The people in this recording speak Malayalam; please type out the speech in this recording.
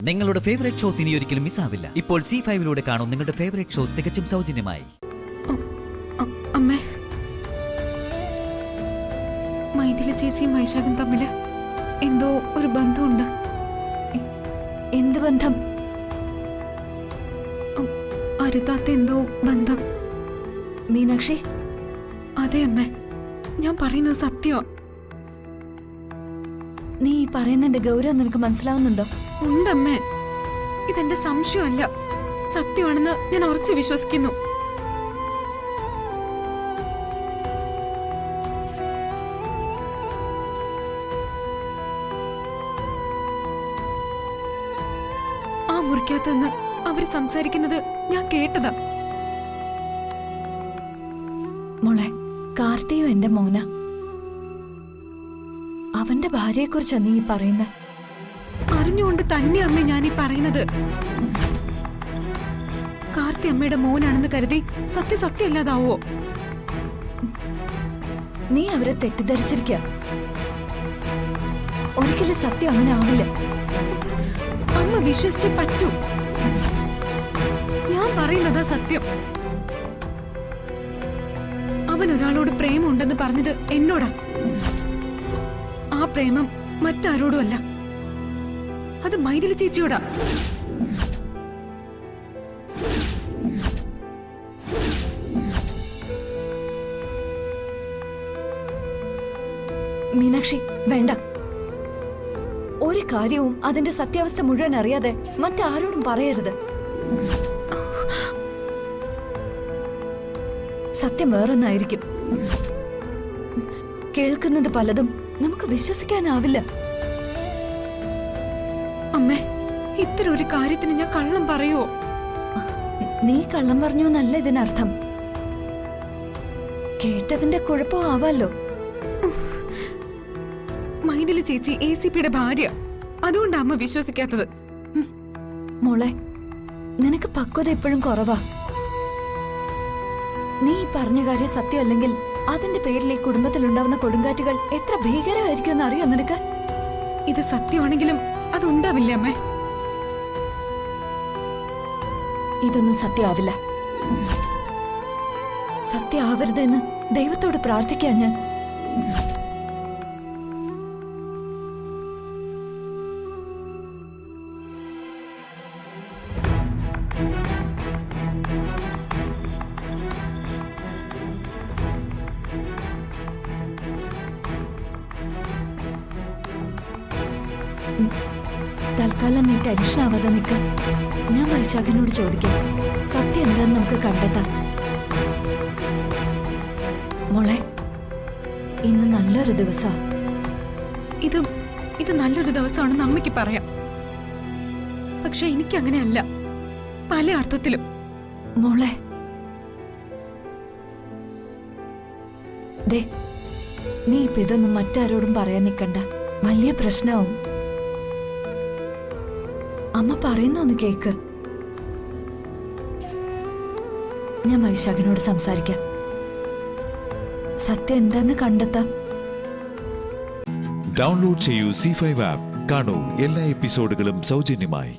നിങ്ങളുടെ ഫേവറേറ്റ് ഷോസ് ഇനി ഒരിക്കലും മിസ്സാവില്ല. ഇപ്പോൾ C5 കാണും നിങ്ങളുടെ ഫേവറേറ്റ് ഷോ തികച്ചും സൗജന്യമായി. അമ്മേ, മൈഥിലി ചേച്ചിയും വൈശാഖും തമ്മില് എന്തോ ഒരു ബന്ധമുണ്ട്. എന്ത് ബന്ധം? അരുതാത്ത എന്തോ ബന്ധം. മീനാക്ഷി, അതെ അമ്മേ, ഞാൻ പറയുന്നത് സത്യമാ. നീ പറയുന്നതിന്റെ ഗൗരവം നിനക്ക് മനസ്സിലാവുന്നുണ്ടോ? ഉണ്ടമ്മേ, ഇതെന്റെ സംശയമല്ല, സത്യമാണെന്ന് ഞാൻ ഉറച്ചു വിശ്വസിക്കുന്നു. ആ മുറിക്കകത്തുനിന്ന് അവര് സംസാരിക്കുന്നത് ഞാൻ കേട്ടതാ. മോളെ, കാർത്തിയും എന്റെ മോന. അവന്റെ ഭാര്യയെക്കുറിച്ചാ നീ പറയുന്ന. അറിഞ്ഞുകൊണ്ട് തന്നെ അമ്മ ഞാൻ ഈ പറയുന്നത്. കാർത്തി അമ്മയുടെ മോനാണെന്ന് കരുതി സത്യമല്ലാതാവോ? നീ അവരെ തെറ്റിദ്ധരിച്ചിരിക്ക. ഒരിക്കലും സത്യം അങ്ങനെ ആവില്ല. അമ്മ വിശ്വസിച്ച് പറ്റൂ. ഞാൻ പറയുന്നതാ സത്യം. അവൻ ഒരാളോട് പ്രേമുണ്ടെന്ന് പറഞ്ഞത് എന്നോടാ. ആ പ്രേമം മറ്റാരോടും അല്ല, അത് മൈഥിലി ചേച്ചിയോടാ. മീനാക്ഷി, വേണ്ട. ഒരു കാര്യവും അതിന്റെ സത്യാവസ്ഥ മുഴുവൻ അറിയാതെ മറ്റാരോടും പറയരുത്. സത്യം വേറൊന്നായിരിക്കും. കേൾക്കുന്നത് പലതും നമുക്ക് വിശ്വസിക്കാനാവില്ല. അമ്മേ, ഇത്തരം ഒരു കാര്യത്തിന് ഞാൻ കള്ളം പറയുവോ? നീ കള്ളം പറഞ്ഞു എന്നല്ല ഇതിനർത്ഥം. കേട്ടതിന്റെ കുഴപ്പം ആവാലോ. മൈഥിലി ചേച്ചി ACPയുടെ ഭാര്യ, അതുകൊണ്ടാ അമ്മ വിശ്വസിക്കാത്തത്. മോളെ, നിനക്ക് പക്വത എപ്പോഴും കുറവാ. നീ പറഞ്ഞ കാര്യം സത്യമല്ലെങ്കിൽ അതിന്റെ പേരിൽ ഈ കുടുംബത്തിലുണ്ടാവുന്ന കൊടുങ്കാറ്റുകൾ എത്ര ഭീകരമായിരിക്കും എന്ന് അറിയോ നിനക്ക്? ഇത് സത്യമാണെങ്കിലും അതുണ്ടാവില്ല അമ്മേ. ഇതൊന്നും സത്യമാവില്ല. സത്യമാവരുതെന്ന് ദൈവത്തോട് പ്രാർത്ഥിക്കാൻ ഞാൻ. തൽക്കാലം നീ ടെൻഷൻ ആവാതെ നിൽക്ക. ഞാൻ വൈശാഖിനോട് ചോദിക്കാം. സത്യം എന്താന്ന് നമുക്ക് കണ്ടെത്താം. മോളെ, ഇന്ന് നല്ലൊരു ദിവസാ. ഇത് നല്ലൊരു ദിവസമാണെന്ന് അമ്മയ്ക്ക് പറയാം. പക്ഷെ എനിക്കങ്ങനെയല്ല, പല അർത്ഥത്തിലും. മോളെ, ദേ, നീ ഇപ്പൊ ഇതൊന്നും മറ്റാരോടും പറയാൻ നിൽക്കണ്ട. വലിയ പ്രശ്നവും. അമ്മ പറയുന്നൊന്ന് കേക്ക്. ഞാൻ വൈശാഖിനോട് സംസാരിക്കാം. സത്യം എന്താന്ന് കണ്ടെത്താം. ഡൗൺലോഡ് ചെയ്യൂ C5 ആപ്പ്. കാണൂ എല്ലാ എപ്പിസോഡുകളും സൗജന്യമായി.